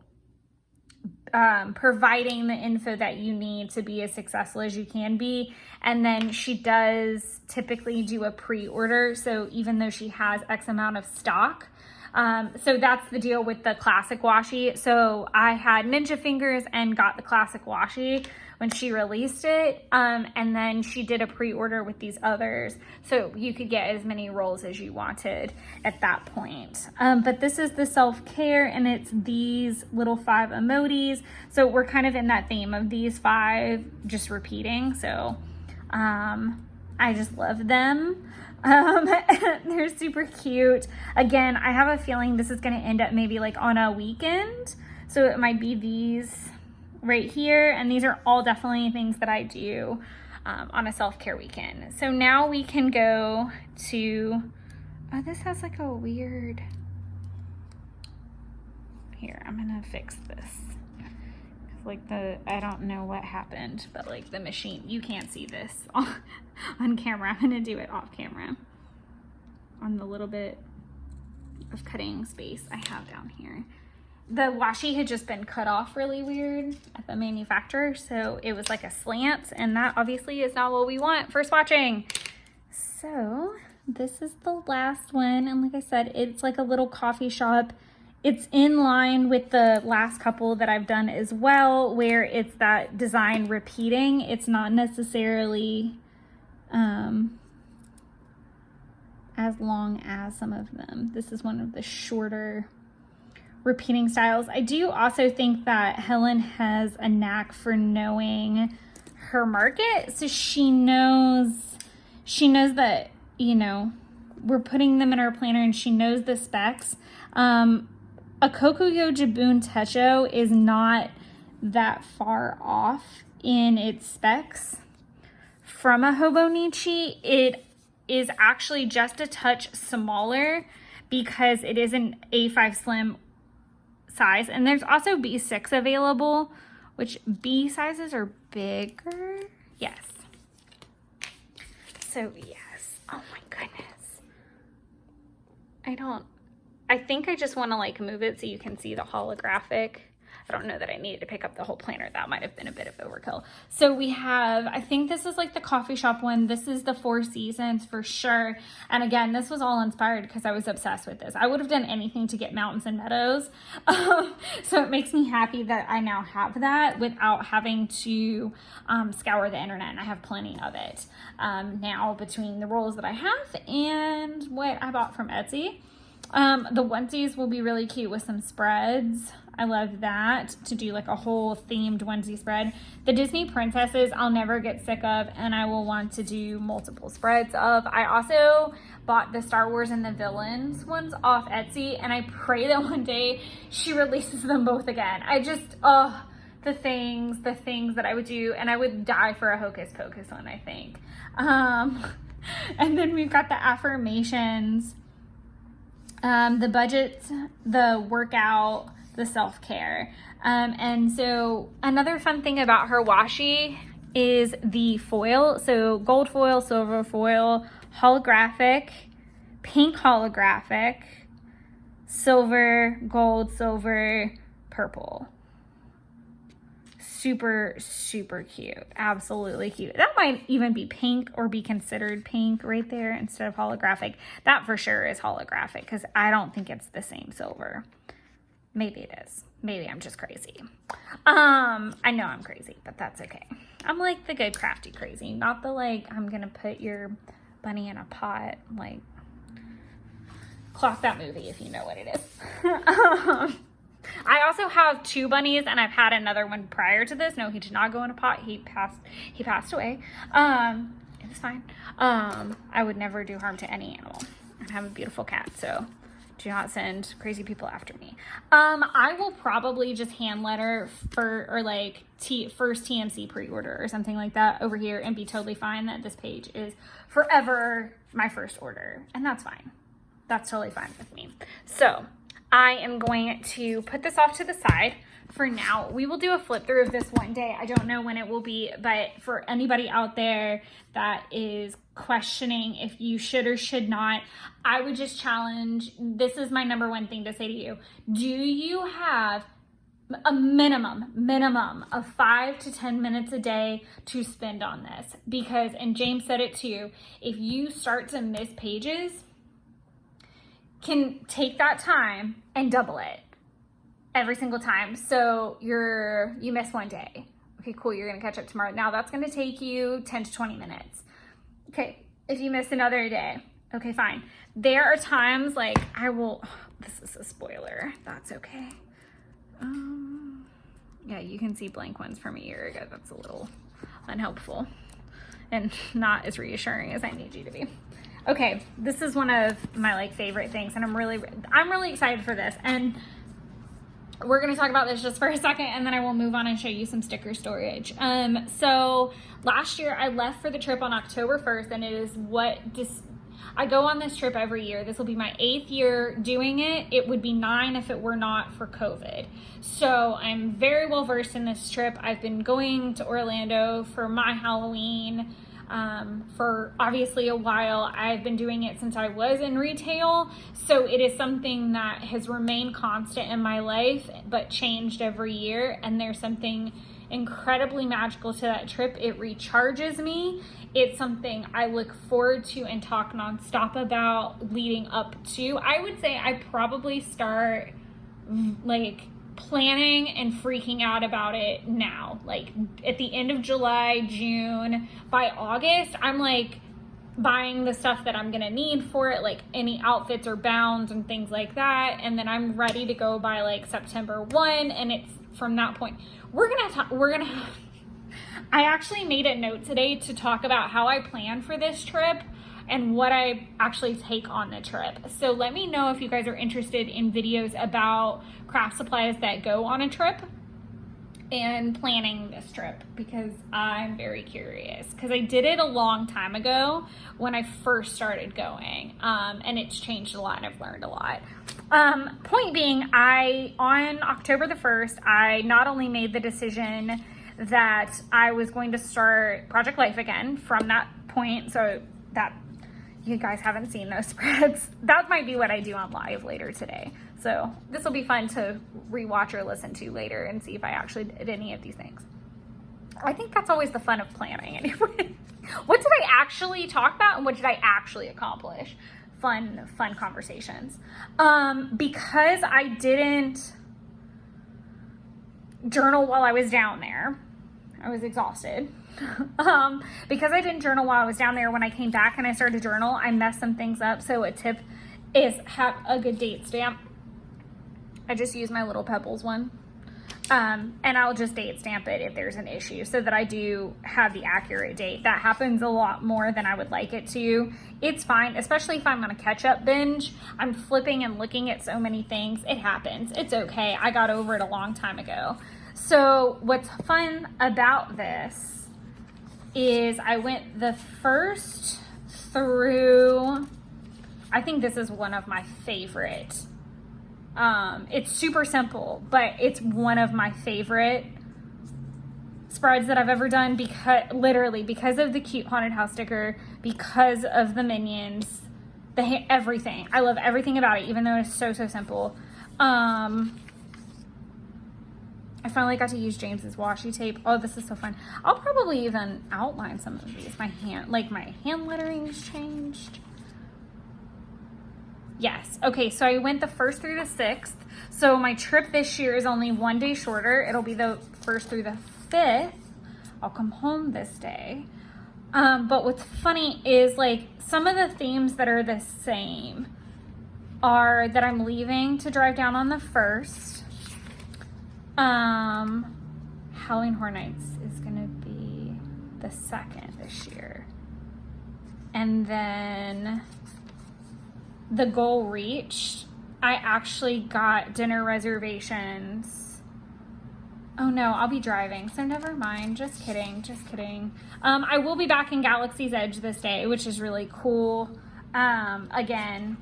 providing the info that you need to be as successful as you can be. And then she does typically do a pre-order. So even though she has X amount of stock, so that's the deal with the classic washi. So I had ninja fingers and got the classic washi when she released it, and then she did a pre-order with these others, so you could get as many rolls as you wanted at that point. But this is the self-care, and it's these little 5 emojis, so we're kind of in that theme of these 5 just repeating. So I just love them. They're super cute. Again, I have a feeling this is going to end up maybe like on a weekend, so it might be these right here, and these are all definitely things that I do on a self-care weekend. So now we can go to, oh, this has like a weird, here, I'm gonna fix this. Like I don't know what happened, but like the machine, you can't see this on camera. I'm gonna do it off camera on the little bit of cutting space I have down here. The washi had just been cut off really weird at the manufacturer, so it was like a slant, and that obviously is not what we want for swatching. So this is the last one, and like I said, it's like a little coffee shop. It's in line with the last couple that I've done as well, where it's that design repeating. It's not necessarily as long as some of them. This is one of the shorter repeating styles. I do also think that Helen has a knack for knowing her market. So she knows that, you know, we're putting them in our planner and she knows the specs. A Kokuyo Jibun Techo is not that far off in its specs from a Hobonichi. It is actually just a touch smaller because it is an A5 Slim size, and there's also B6 available, which B sizes are bigger. Yes. So yes. Oh my goodness. I think I just want to like move it so you can see the holographic. I don't know that I needed to pick up the whole planner. That might have been a bit of overkill. So we have, I think this is like the coffee shop one. This is the Four Seasons for sure. And again, this was all inspired because I was obsessed with this. I would have done anything to get Mountains and Meadows. So it makes me happy that I now have that without having to scour the internet, and I have plenty of it now between the rolls that I have and what I bought from Etsy. The onesies will be really cute with some spreads. I love that, to do like a whole themed onesie spread. The Disney princesses I'll never get sick of, and I will want to do multiple spreads of. I also bought the Star Wars and the Villains ones off Etsy, and I pray that one day she releases them both again. I just, the things that I would do, and I would die for a Hocus Pocus one, I think. And then we've got the Affirmations, the budget, the workout, the self-care. And so another fun thing about her washi is the foil. So gold foil, silver foil, holographic, pink holographic, silver, gold, silver, purple. Super, super cute. Absolutely cute. That might even be pink or be considered pink right there instead of holographic. That for sure is holographic because I don't think it's the same silver. Maybe it is. Maybe I'm just crazy. I know I'm crazy, but that's okay. I'm like the good crafty crazy, not the like I'm gonna put your bunny in a pot, like clock that movie if you know what it is. I also have two bunnies, and I've had another one prior to this. No, he did not go in a pot. He passed away. It was fine. I would never do harm to any animal. I have a beautiful cat, so do not send crazy people after me. I will probably just hand letter or like first TMC pre-order or something like that over here and be totally fine that this page is forever my first order. And that's fine. That's totally fine with me. So I am going to put this off to the side for now. We will do a flip through of this one day. I don't know when it will be, but for anybody out there that is questioning if you should or should not, I would just challenge, this is my number one thing to say to you. Do you have a minimum of 5 to 10 minutes a day to spend on this? Because, and James said it too, if you start to miss pages, can take that time and double it every single time. So you miss one day. Okay, cool, you're gonna catch up tomorrow. Now that's gonna take you 10 to 20 minutes. Okay, if you miss another day, okay, fine. There are times like this is a spoiler, that's okay. Yeah, you can see blank ones from a year ago. That's a little unhelpful and not as reassuring as I need you to be. Okay, this is one of my like favorite things, and I'm really excited for this. And we're gonna talk about this just for a second, and then I will move on and show you some sticker storage. So last year I left for the trip on October 1st, and it is I go on this trip every year. This will be my 8th year doing it. It would be 9 if it were not for COVID. So I'm very well versed in this trip. I've been going to Orlando for my Halloween for obviously a while. I've been doing it since I was in retail, so it is something that has remained constant in my life but changed every year, and there's something incredibly magical to that trip. It recharges me. It's something I look forward to and talk nonstop about leading up to. I would say I probably start like planning and freaking out about it now, like at the end of July, June. By August, I'm like buying the stuff that I'm gonna need for it, like any outfits or bounds and things like that, and then I'm ready to go by like September 1, and it's from that point I actually made a note today to talk about how I plan for this trip and what I actually take on the trip. So let me know if you guys are interested in videos about craft supplies that go on a trip and planning this trip, because I'm very curious, because I did it a long time ago when I first started going, and it's changed a lot and I've learned a lot. Point being, on October the 1st, I not only made the decision that I was going to start Project Life again from that point, so that you guys haven't seen those spreads. That might be what I do on live later today. So this will be fun to rewatch or listen to later and see if I actually did any of these things. I think that's always the fun of planning anyway. What did I actually talk about and what did I actually accomplish? Fun conversations. Because I didn't journal while I was down there, I was exhausted. Because I didn't journal while I was down there, when I came back and I started to journal, I messed some things up. So a tip is have a good date stamp. I just use my little Pebbles one. And I'll just date stamp it if there's an issue, so that I do have the accurate date. That happens a lot more than I would like it to. It's fine, especially if I'm on a catch-up binge. I'm flipping and looking at so many things. It happens. It's okay. I got over it a long time ago. So what's fun about this is I went the first through, I think this is one of my favorite. It's super simple, but it's one of my favorite spreads that I've ever done, because of the cute haunted house sticker, because of the minions, everything. I love everything about it, even though it's so simple. I finally got to use James's washi tape. Oh, this is so fun. I'll probably even outline some of these. My hand lettering's changed. Yes. Okay, so I went the 1st through the 6th. So my trip this year is only 1 day shorter. It'll be the 1st through the 5th. I'll come home this day. But what's funny is, like, some of the themes that are the same are that I'm leaving to drive down on the 1st. Halloween Horror Nights is gonna be the 2nd this year. And then the goal reached. I actually got dinner reservations. Oh no, I'll be driving, so never mind. Just kidding. I will be back in Galaxy's Edge this day, which is really cool. Again,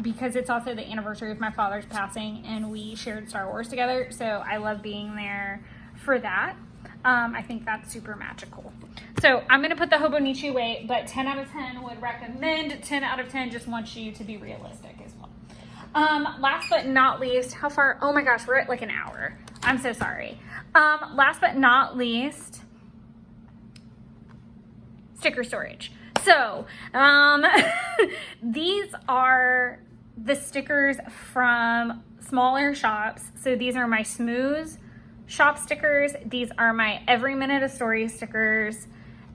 because it's also the anniversary of my father's passing and we shared Star Wars together, so I love being there for that. I think that's super magical. So I'm going to put the Hobonichi away, but 10 out of 10 would recommend. 10 out of 10 just wants you to be realistic as well. Last but not least, how far? Oh my gosh, we're at like an hour. I'm so sorry. Last but not least, sticker storage. So these are the stickers from smaller shops. So these are my Smooth shop stickers. These are my Every Minute a Story stickers,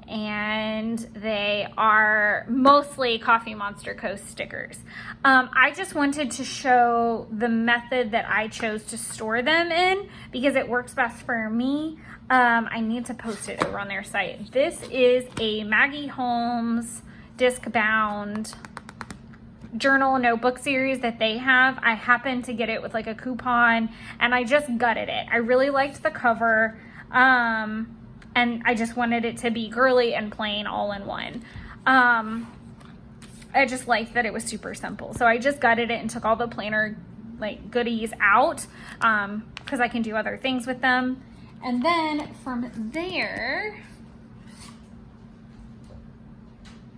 and they are mostly Coffee Monster Coast stickers. I just wanted to show the method that I chose to store them in because it works best for me. I need to post it over on their site. This is a Maggie Holmes disc bound journal notebook series that they have. I happened to get it with like a coupon and I just gutted it. I really liked the cover, and I just wanted it to be girly and plain all in one. I just liked that it was super simple, so I just gutted it and took all the planner like goodies out, because I can do other things with them. And then from there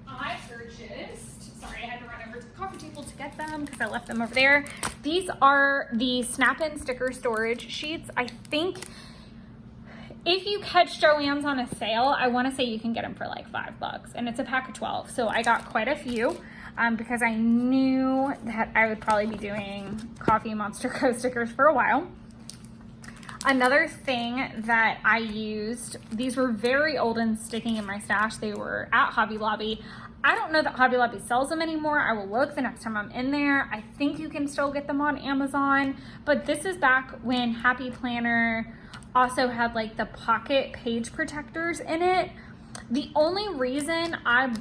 I purchased, sorry, I had to run over to the coffee table to get them because I left them over there. These are the Snap-in sticker storage sheets. I think if you catch Joann's on a sale, I want to say you can get them for like $5, and it's a pack of 12. So I got quite a few because I knew that I would probably be doing Coffee Monster Coast stickers for a while. Another thing that I used, these were very old and sticking in my stash. They were at Hobby Lobby. I don't know that Hobby Lobby sells them anymore. I will look the next time I'm in there. I think you can still get them on Amazon, but this is back when Happy Planner also had like the pocket page protectors in it. The only reason I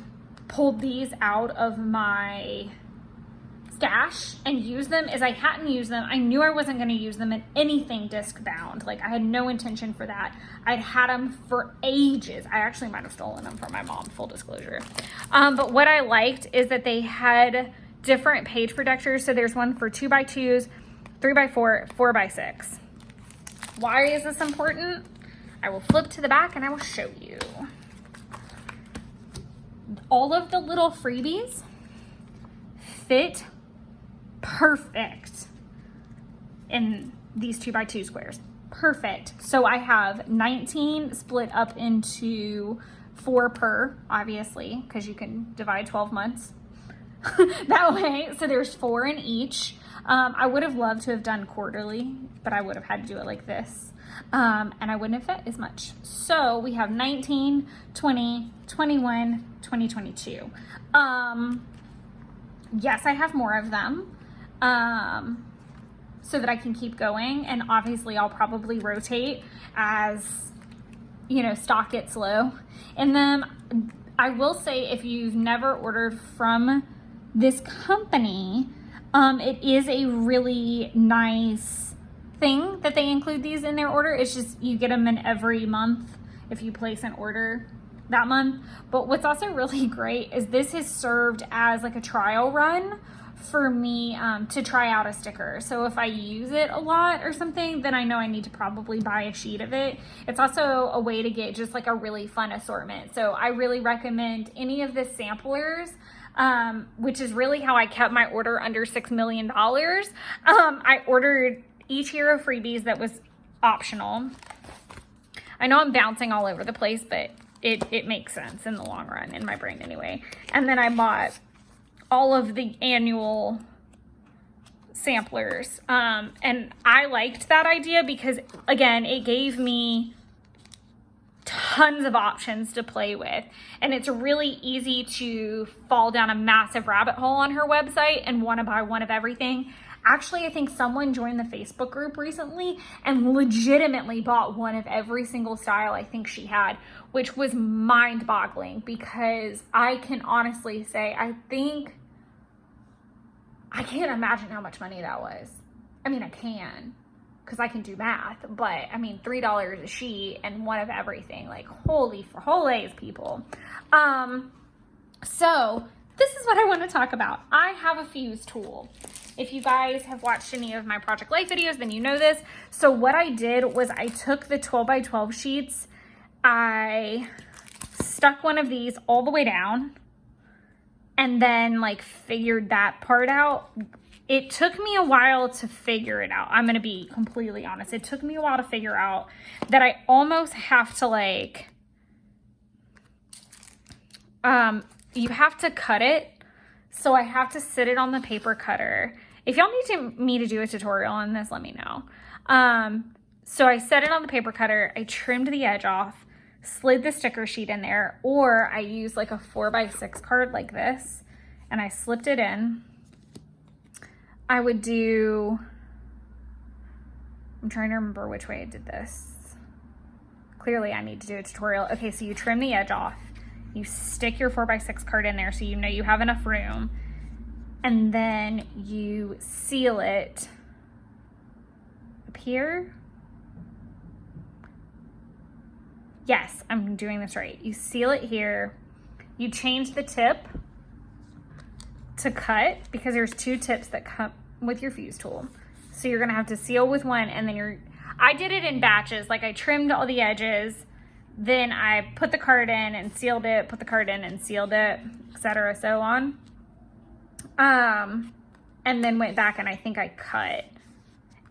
pulled these out of my stash and used them is I hadn't used them. I knew I wasn't going to use them in anything disc bound. Like I had no intention for that. I'd had them for ages. I actually might have stolen them from my mom, full disclosure. But what I liked is that they had different page protectors. So there's one for 2x2s, 3x4, 4x6. Why is this important? I will flip to the back and I will show you. All of the little freebies fit perfect in these 2x2 squares. Perfect. So I have 19 split up into 4 per, obviously, because you can divide 12 months that way. So there's 4 in each. I would have loved to have done quarterly, but I would have had to do it like this. And I wouldn't have fit as much. So we have 19, 20, 21, 20, 22. Yes, I have more of them. So that I can keep going, and obviously I'll probably rotate as, you know, stock gets low in them. I will say, if you've never ordered from this company, it is a really nice thing that they include these in their order. It's just you get them in every month if you place an order that month. But what's also really great is this has served as like a trial run for me to try out a sticker. So if I use it a lot or something, then I know I need to probably buy a sheet of it. It's also a way to get just like a really fun assortment. So I really recommend any of the samplers, which is really how I kept my order under $6 million. I ordered each year of freebies that was optional. I know I'm bouncing all over the place, but it makes sense in the long run, in my brain anyway. And then I bought all of the annual samplers. And I liked that idea because, again, it gave me tons of options to play with. And it's really easy to fall down a massive rabbit hole on her website and want to buy one of everything. Actually, I think someone joined the Facebook group recently and legitimately bought one of every single style I think she had, which was mind-boggling, because I can honestly say, I can't imagine how much money that was. I mean, I can, because I can do math, but I mean, $3 a sheet and one of everything, like holy for holies, people. So this is what I want to talk about. I have a fuse tool. If you guys have watched any of my Project Life videos, then you know this. So what I did was I took the 12x12 sheets, I stuck one of these all the way down, and then like figured that part out. It took me a while to figure it out. I'm going to be completely honest. It took me a while to figure out that I almost have to like, you have to cut it. So I have to sit it on the paper cutter. If y'all need me to do a tutorial on this, let me know. So I set it on the paper cutter. I trimmed the edge off, slid the sticker sheet in there, or I used like a 4x6 card like this, and I slipped it in. I would do, I'm trying to remember which way I did this. Clearly I need to do a tutorial. Okay, so you trim the edge off. You stick your 4x6 card in there so you know you have enough room. And then you seal it up here. Yes, I'm doing this right. You seal it here. You change the tip to cut, because there's 2 tips that come with your fuse tool. So you're gonna have to seal with one, and then I did it in batches. Like I trimmed all the edges, then I put the card in and sealed it, put the card in and sealed it, etc. so on. And then went back and I think I cut.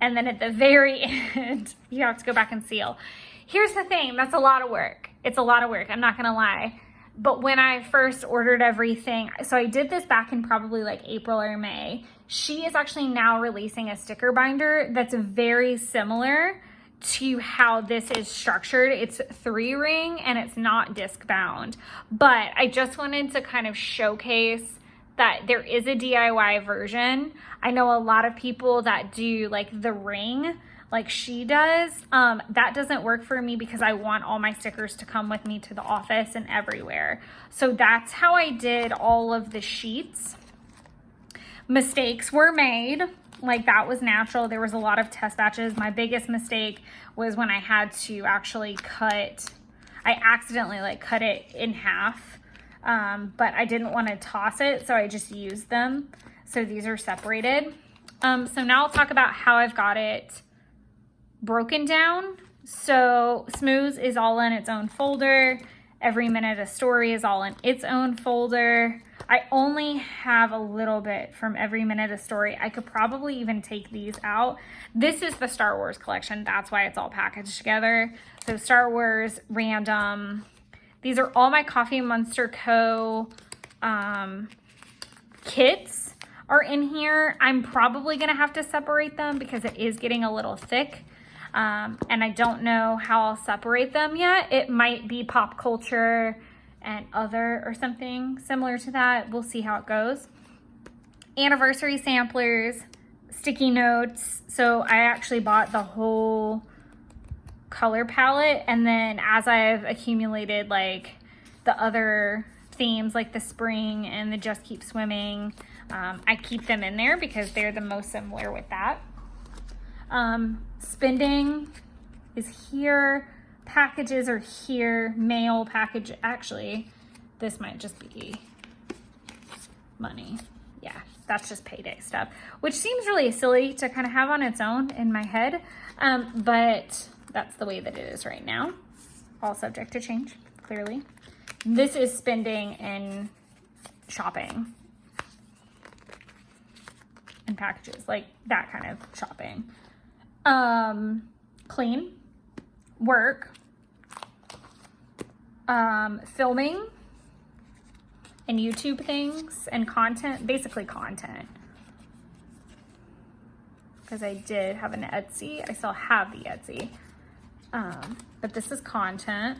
And then at the very end, you have to go back and seal. Here's the thing, that's a lot of work. It's a lot of work, I'm not gonna lie. But when I first ordered everything, so I did this back in probably like April or May. She is actually now releasing a sticker binder that's very similar to how this is structured. It's 3-ring and it's not disc bound, but I just wanted to kind of showcase that there is a DIY version. I know a lot of people that do like the ring like she does. That doesn't work for me because I want all my stickers to come with me to the office and everywhere. So that's how I did all of the sheets. Mistakes were made. Like, that was natural. There was a lot of test batches. My biggest mistake was when I had to actually I accidentally like cut it in half, but I didn't want to toss it, so I just used them. So these are separated. So now I'll talk about how I've got it broken down. So Smooth is all in its own folder. Every Minute a Story is all in its own folder. I only have a little bit from Every Minute a Story. I could probably even take these out. This is the Star Wars collection. That's why it's all packaged together. So Star Wars, random. These are all my Coffee Monster Co. Kits are in here. I'm probably going to have to separate them because it is getting a little thick. And I don't know how I'll separate them yet. It might be pop culture and other or something similar to that. We'll see how it goes. Anniversary samplers, sticky notes. So I actually bought the whole color palette, and then as I've accumulated like the other themes like the spring and the Just Keep Swimming, I keep them in there because they're the most similar with that. Spending is here. Packages are here. Mail package. Actually, this might just be money. Yeah, that's just payday stuff, which seems really silly to kind of have on its own in my head. But that's the way that it is right now. All subject to change, clearly. This is spending and shopping and packages, like that kind of shopping. Clean, work, filming, and YouTube things and content, basically content. Because I did have an Etsy. I still have the Etsy. But this is content.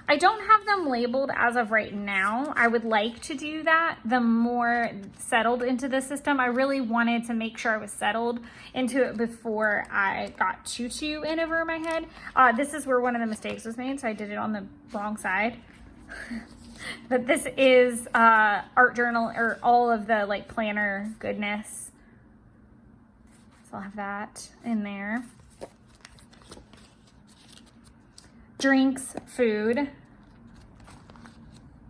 I don't have them labeled as of right now. I would like to do that the more settled into the system. I really wanted to make sure I was settled into it before I got tutu in over my head. This is where one of the mistakes was made, so I did it on the wrong side. But this is art journal, or all of the like planner goodness. So I'll have that in there. Drinks, food,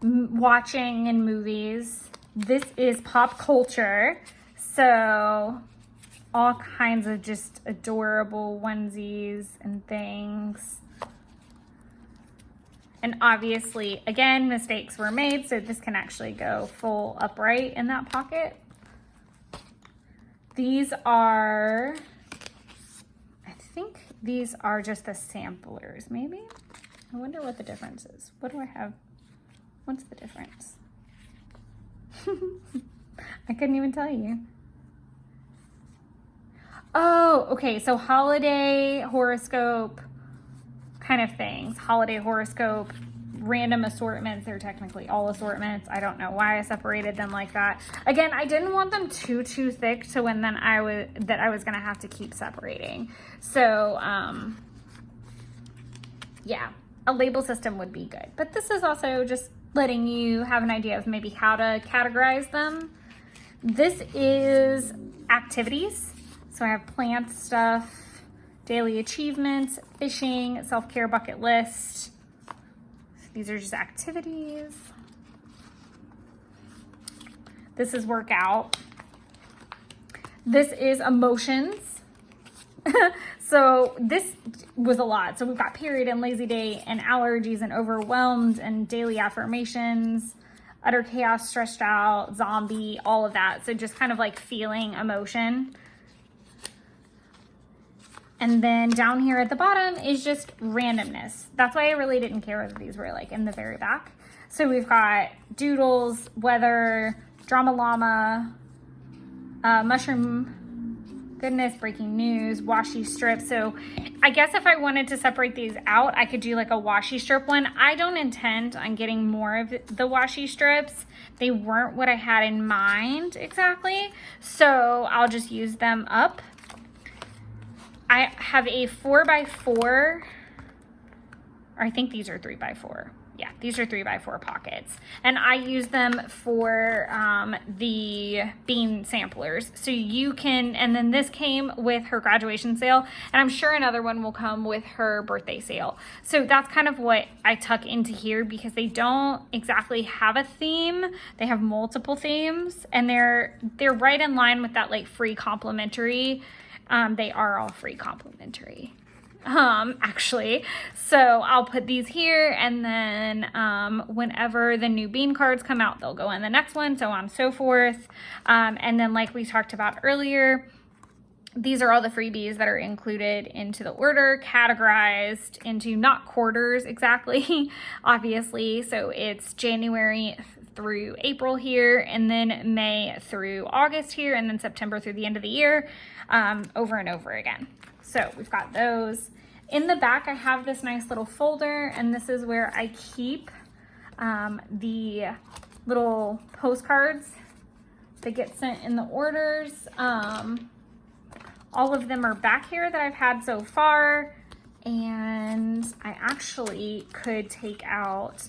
watching and movies. This is pop culture. So all kinds of just adorable onesies and things. And obviously, again, mistakes were made, so this can actually go full upright in that pocket. These are, I think these are just the samplers, maybe? I wonder what the difference is. What do I have? What's the difference? I couldn't even tell you. Oh, okay, so holiday horoscope kind of things. Holiday horoscope, random assortments. They're technically all assortments. I don't know why I separated them like that. Again, I didn't want them too thick to when then I was gonna have to keep separating. So yeah, a label system would be good. But this is also just letting you have an idea of maybe how to categorize them. This is activities. So I have plant stuff, daily achievements, fishing, self-care bucket list. These are just activities. This is workout. This is emotions. So this was a lot. So we've got period and lazy day and allergies and overwhelmed and daily affirmations, utter chaos, stressed out, zombie, all of that. So just kind of like feeling emotion. And then down here at the bottom is just randomness. That's why I really didn't care whether these were like in the very back. So we've got doodles, weather, drama llama, mushroom goodness, breaking news, washi strips. So I guess if I wanted to separate these out, I could do like a washi strip one. I don't intend on getting more of the washi strips. They weren't what I had in mind exactly. So I'll just use them up. I have a 4x4, or I think these are 3x4. Yeah, these are 3x4 pockets, and I use them for the bean samplers. So you can, and then this came with her graduation sale, and I'm sure another one will come with her birthday sale. So that's kind of what I tuck into here, because they don't exactly have a theme. They have multiple themes, and they're right in line with that like free complimentary. They are all free complimentary. Actually, so I'll put these here, and then whenever the new bean cards come out, they'll go in the next one, so on and so forth. And then like we talked about earlier, these are all the freebies that are included into the order, categorized into not quarters exactly, obviously. So it's January through April here, and then May through August here, and then September through the end of the year, over and over again. So we've got those. In the back, I have this nice little folder, and this is where I keep the little postcards that get sent in the orders. All of them are back here that I've had so far, and I actually could take out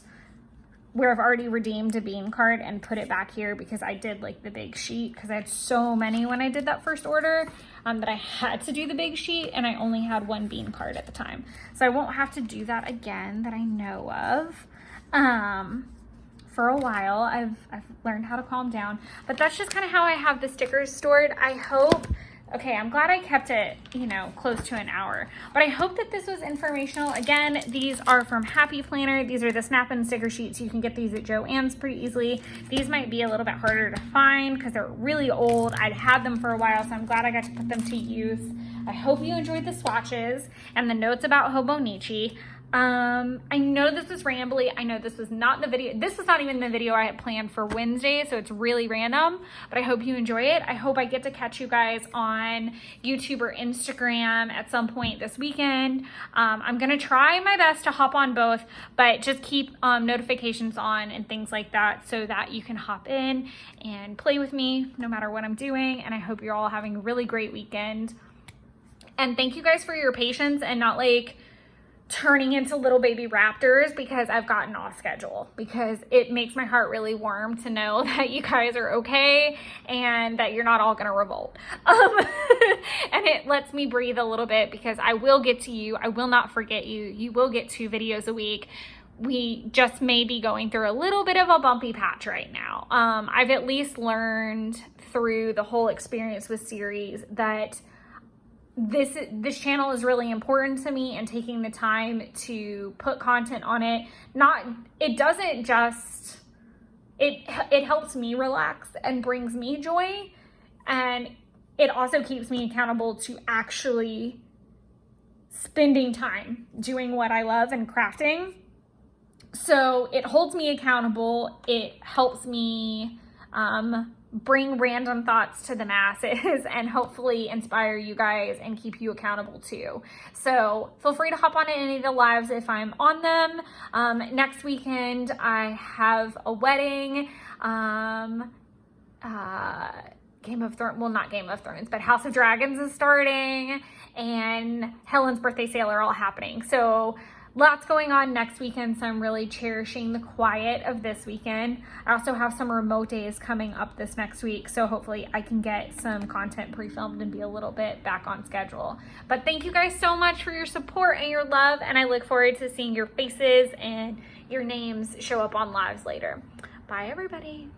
where I've already redeemed a bean card and put it back here, because I did like the big sheet, because I had so many when I did that first order that I had to do the big sheet, and I only had one bean card at the time. So I won't have to do that again that I know of. For a while, I've learned how to calm down, but that's just kind of how I have the stickers stored. I hope, okay, I'm glad I kept it, you know, close to an hour, but I hope that this was informational. Again, these are from Happy Planner. These are the snap-in sticker sheets. You can get these at Joann's pretty easily. These might be a little bit harder to find because they're really old. I'd had them for a while, so I'm glad I got to put them to use. I hope you enjoyed the swatches and the notes about Hobonichi. I know this is rambly. I know this was not the video. This is not even the video I had planned for Wednesday, so it's really random, but I hope you enjoy it. I hope I get to catch you guys on YouTube or Instagram at some point this weekend. I'm going to try my best to hop on both, but just keep notifications on and things like that so that you can hop in and play with me no matter what I'm doing. And I hope you're all having a really great weekend. And thank you guys for your patience and not like turning into little baby raptors because I've gotten off schedule, because it makes my heart really warm to know that you guys are okay and that you're not all gonna revolt. And it lets me breathe a little bit, because I will get to you. I will not forget you. You will get 2 videos a week. We just may be going through a little bit of a bumpy patch right now. I've at least learned through the whole experience with series that this channel is really important to me, and taking the time to put content on it, it doesn't just, it helps me relax and brings me joy, and it also keeps me accountable to actually spending time doing what I love and crafting. So it holds me accountable. It helps me bring random thoughts to the masses and hopefully inspire you guys and keep you accountable too. So feel free to hop on any of the lives if I'm on them. Next weekend I have a wedding. Game of Thrones, well, not Game of Thrones, but House of Dragons is starting, and Helen's birthday sale are all happening. So lots going on next weekend, so I'm really cherishing the quiet of this weekend. I also have some remote days coming up this next week, so hopefully I can get some content pre-filmed and be a little bit back on schedule. But thank you guys so much for your support and your love, and I look forward to seeing your faces and your names show up on lives later. Bye, everybody.